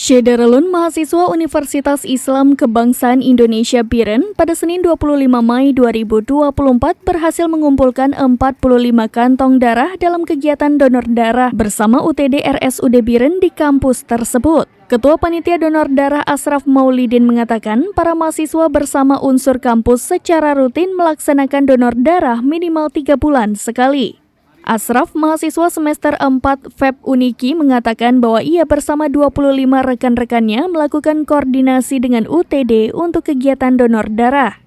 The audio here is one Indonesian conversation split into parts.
Syederalun mahasiswa Universitas Islam Kebangsaan Indonesia BIRN pada Senin 25 Mei 2024 berhasil mengumpulkan 45 kantong darah dalam kegiatan donor darah bersama UTD RSUD BIRN di kampus tersebut. Ketua Panitia Donor Darah Ashraf Maulidin mengatakan para mahasiswa bersama unsur kampus secara rutin melaksanakan donor darah minimal 3 bulan sekali. Ashraf, mahasiswa semester 4 FEB Uniki, mengatakan bahwa ia bersama 25 rekan-rekannya melakukan koordinasi dengan UTD untuk kegiatan donor darah.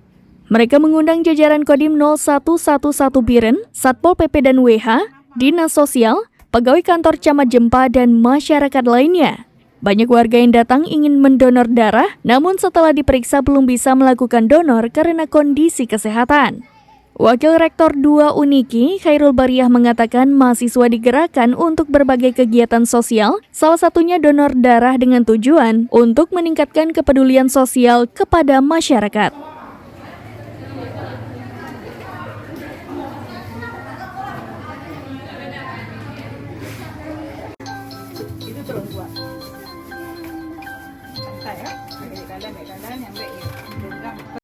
Mereka mengundang jajaran Kodim 0111 BIRN, Satpol PP dan WH, Dinas Sosial, pegawai kantor Camat Jempa, dan masyarakat lainnya. Banyak warga yang datang ingin mendonor darah, namun setelah diperiksa belum bisa melakukan donor karena kondisi kesehatan. Wakil Rektor 2 Uniki, Khairul Bariah, mengatakan mahasiswa digerakkan untuk berbagai kegiatan sosial, salah satunya donor darah dengan tujuan untuk meningkatkan kepedulian sosial kepada masyarakat. Itu terus buat. Santai ya, agak kanan yang baik.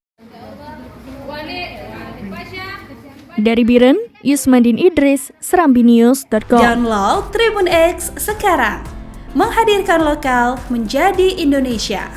Dari BIRN, Yusmandin Idris, SerambiNews.com. Download Tribun X sekarang, menghadirkan lokal menjadi Indonesia.